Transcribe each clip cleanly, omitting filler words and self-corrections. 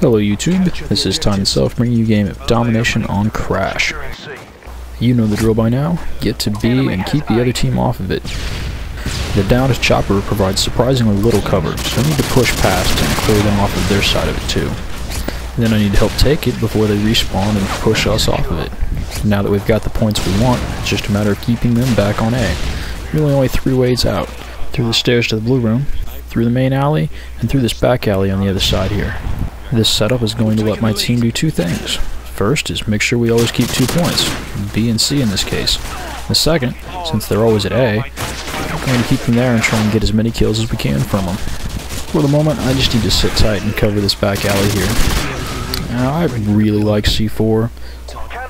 Hello YouTube, this is Time itself bringing you a game of Domination on Crash. You know the drill by now, get to B and keep the other team off of it. The downed chopper provides surprisingly little cover, so I need to push past and clear them off of their side of it too. Then I need to help take it before they respawn and push us off of it. Now that we've got the points we want, it's just a matter of keeping them back on A. Really only 3 ways out: through the stairs to the blue room, through the main alley, and through this back alley on the other side here. This setup is going to let my team do 2 things. First is make sure we always keep 2 points, B and C in this case. The second, since they're always at A, I'm going to keep them there and try and get as many kills as we can from them. For the moment, I just need to sit tight and cover this back alley here. Now, I really like C4,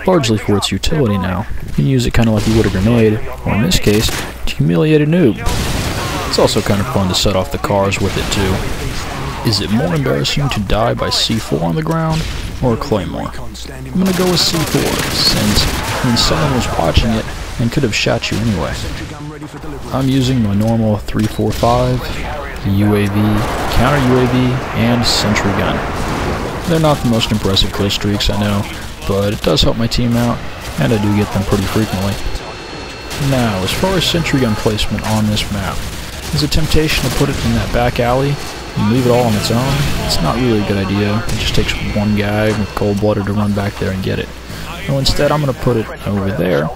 largely for its utility now. You can use it kind of like you would a grenade, or in this case, to humiliate a noob. It's also kind of fun to set off the cars with it too. Is it more embarrassing to die by C4 on the ground, or a claymore? I'm gonna go with C4, since someone was watching it and could have shot you anyway. I'm using my normal 345, UAV, counter UAV, and sentry gun. They're not the most impressive kill streaks, I know, but it does help my team out, and I do get them pretty frequently. Now, as far as sentry gun placement on this map, there's a temptation to put it in that back alley and leave it all on its own. It's not really a good idea. It just takes one guy with cold-blooded to run back there and get it. So instead, I'm going to put it over there,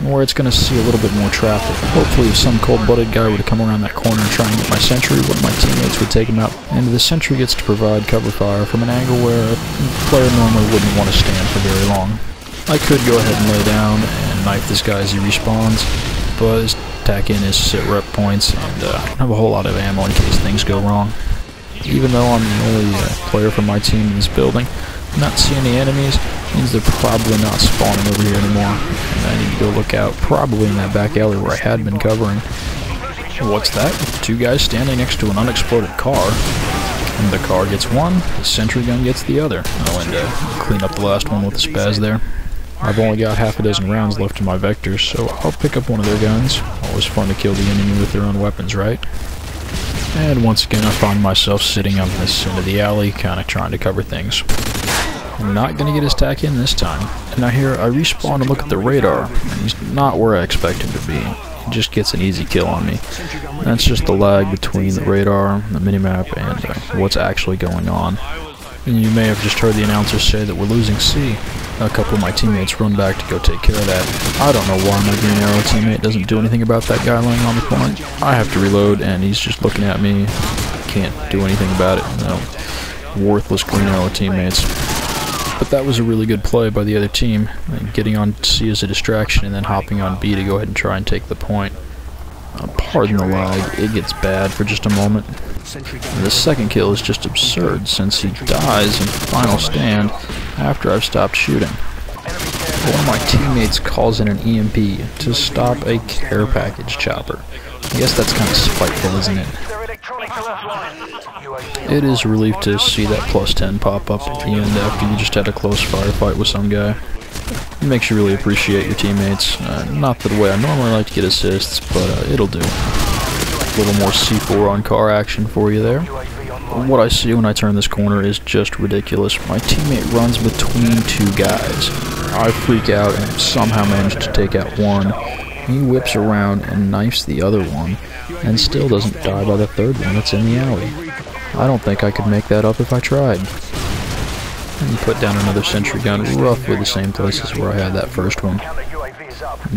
where it's going to see a little bit more traffic. Hopefully, if some cold-blooded guy were to come around that corner and try and get my sentry, one of my teammates would take him out. And the sentry gets to provide cover fire from an angle where a player normally wouldn't want to stand for very long. I could go ahead and lay down and knife this guy as he respawns, but his attack in is sit rep points, and I don't have a whole lot of ammo in case things go wrong. Even though I'm the only player from my team in this building, not seeing any enemies means they're probably not spawning over here anymore, and I need to go look out, probably in that back alley where I had been covering. What's that? 2 guys standing next to an unexploded car, and the car gets one, the sentry gun gets the other. Oh, and clean up the last one with the spaz there. I've only got half a dozen rounds left in my vectors, so I'll pick up one of their guns. Always fun to kill the enemy with their own weapons, right? And once again, I find myself sitting on this end of the alley, kind of trying to cover things. I'm not going to get his tack in this time. And now here, I respawn and look at the radar, and he's not where I expect him to be. He just gets an easy kill on me. And that's just the lag between the radar, the minimap, and what's actually going on. And you may have just heard the announcer say that we're losing C. A couple of my teammates run back to go take care of that. I don't know why my green arrow teammate doesn't do anything about that guy laying on the point. I have to reload, and he's just looking at me. Can't do anything about it. No, worthless green arrow teammates. But that was a really good play by the other team, getting on C as a distraction and then hopping on B to go ahead and try and take the point. Pardon the lag, it gets bad for just a moment. The second kill is just absurd, since he dies in final stand after I've stopped shooting. One of my teammates calls in an EMP to stop a care package chopper. I guess that's kind of spiteful, isn't it? It is a relief to see that +10 pop up at the end after you just had a close firefight with some guy. It makes you really appreciate your teammates. Not the way I normally like to get assists, but it'll do. A little more C4 on car action for you there. What I see when I turn this corner is just ridiculous. My teammate runs between 2 guys. I freak out and somehow manage to take out one. He whips around and knifes the other one, and still doesn't die by the third one that's in the alley. I don't think I could make that up if I tried. And put down another sentry gun, roughly the same places where I had that first one.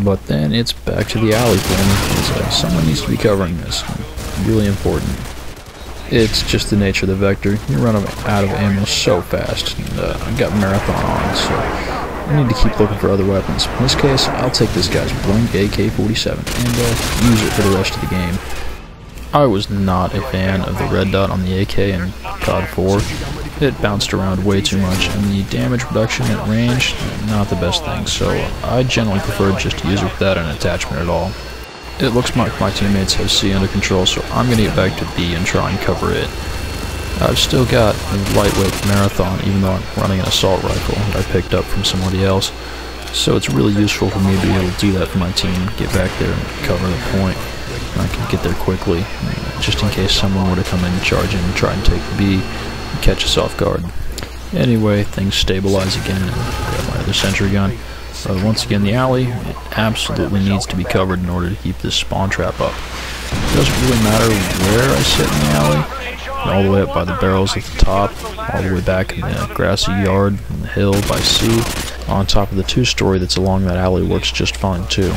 But then it's back to the alley for me, because someone needs to be covering this. Really important. It's just the nature of the vector. You run out of ammo so fast, and I've got marathon on, so I need to keep looking for other weapons. In this case, I'll take this guy's blank AK-47 and use it for the rest of the game. I was not a fan of the red dot on the AK in COD 4. It bounced around way too much, and the damage reduction at range, not the best thing, so I generally prefer just to use it without an attachment at all. It looks like my teammates have C under control, so I'm going to get back to B and try and cover it. I've still got a lightweight marathon, even though I'm running an assault rifle that I picked up from somebody else, so it's really useful for me to be able to do that for my team, get back there and cover the point. I can get there quickly, just in case someone were to come in and charge in and try and take B and catch us off guard. Anyway, things stabilize again, and I got my other sentry gun. Once again, the alley, it absolutely needs to be covered in order to keep this spawn trap up. It doesn't really matter where I sit in the alley, all the way up by the barrels at the top, all the way back in the grassy yard, in the hill by sea, on top of the two-story that's along that alley works just fine too.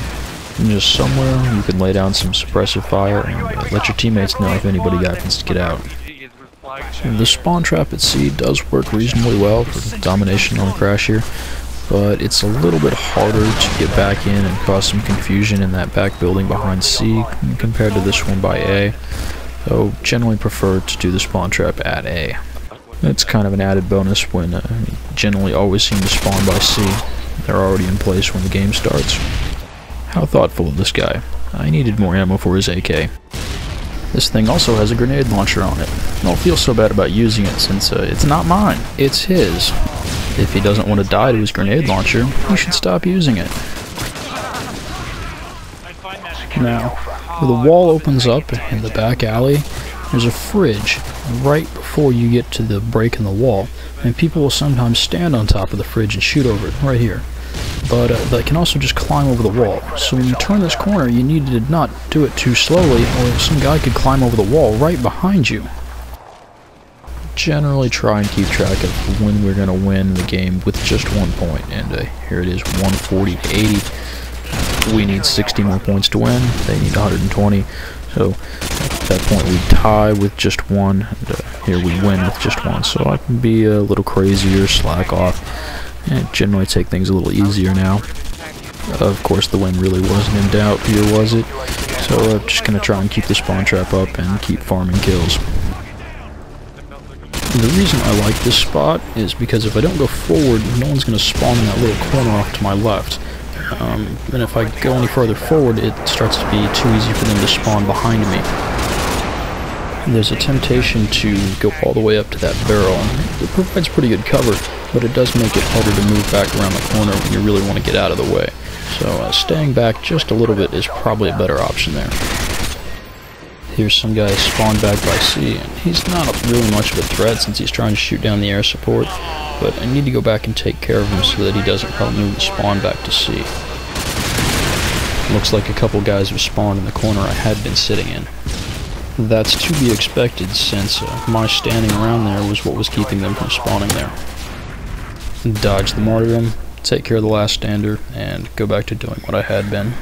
And just somewhere you can lay down some suppressive fire and let your teammates know if anybody happens to get out. The spawn trap at sea does work reasonably well for domination on Crash here, but it's a little bit harder to get back in and cause some confusion in that back building behind C compared to this one by A, so generally prefer to do the spawn trap at A. It's kind of an added bonus when you generally always seem to spawn by C. They're already in place when the game starts. How thoughtful of this guy. I needed more ammo for his AK. This thing also has a grenade launcher on it. I don't feel so bad about using it since it's not mine, it's his. If he doesn't want to die to his grenade launcher, he should stop using it. Now, where the wall opens up in the back alley, there's a fridge right before you get to the break in the wall, and people will sometimes stand on top of the fridge and shoot over it, right here. But they can also just climb over the wall. So when you turn this corner, you need to not do it too slowly, or some guy could climb over the wall right behind you. Generally try and keep track of when we're going to win the game with just 1 point, and here it is, 140 to 80. We need 60 more points to win. They need 120. So at that point we tie with just 1, and here we win with just 1. So I can be a little crazier, slack off, and generally take things a little easier now. Of course the win really wasn't in doubt here, was it? So I'm just going to try and keep the spawn trap up and keep farming kills. The reason I like this spot is because if I don't go forward, no one's going to spawn in that little corner off to my left. And if I go any further forward, it starts to be too easy for them to spawn behind me. And there's a temptation to go all the way up to that barrel. It provides pretty good cover, but it does make it harder to move back around the corner when you really want to get out of the way. So staying back just a little bit is probably a better option there. Here's some guy spawned back by C, and he's not really much of a threat since he's trying to shoot down the air support, but I need to go back and take care of him so that he doesn't probably move the spawn back to C. Looks like a couple guys have spawned in the corner I had been sitting in. That's to be expected since my standing around there was what was keeping them from spawning there. Dodge the martyrdom, take care of the last stander, and go back to doing what I had been.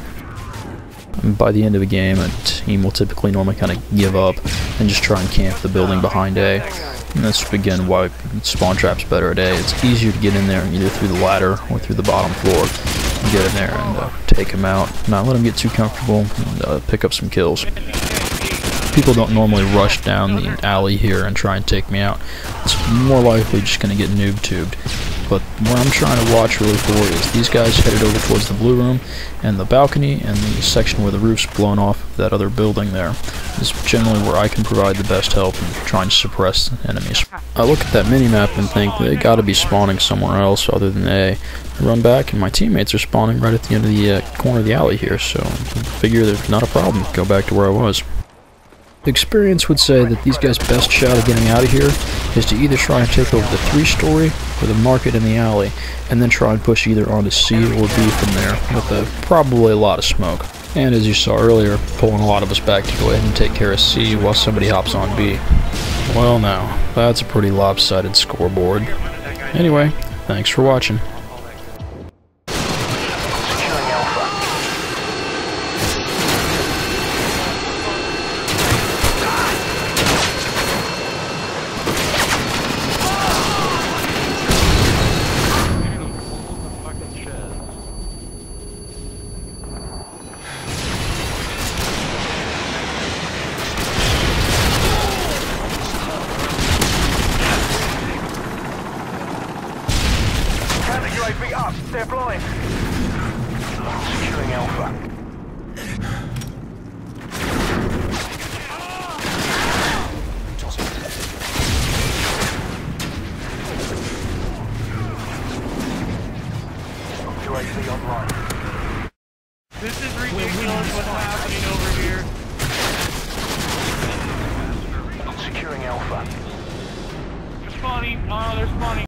By the end of the game, a team will typically normally kind of give up and just try and camp the building behind A. And that's again why spawn trap's better at A. It's easier to get in there either through the ladder or through the bottom floor. And get in there and take them out, not let them get too comfortable, and pick up some kills. People don't normally rush down the alley here and try and take me out. It's more likely just going to get noob tubed. But what I'm trying to watch really for is these guys headed over towards the blue room and the balcony and the section where the roof's blown off of that other building there. This is generally where I can provide the best help in trying to suppress enemies. I look at that minimap and think they gotta be spawning somewhere else other than A. I run back and my teammates are spawning right at the end of the corner of the alley here, so I figure there's not a problem. Go back to where I was. Experience would say that these guys' best shot at getting out of here is to either try and take over the 3-story or the market in the alley, and then try and push either onto C or B from there, with probably a lot of smoke. And as you saw earlier, pulling a lot of us back to go ahead and take care of C while somebody hops on B. Well now, that's a pretty lopsided scoreboard. Anyway, thanks for watching. UAV up, they're blind. Securing Alpha. UAV online.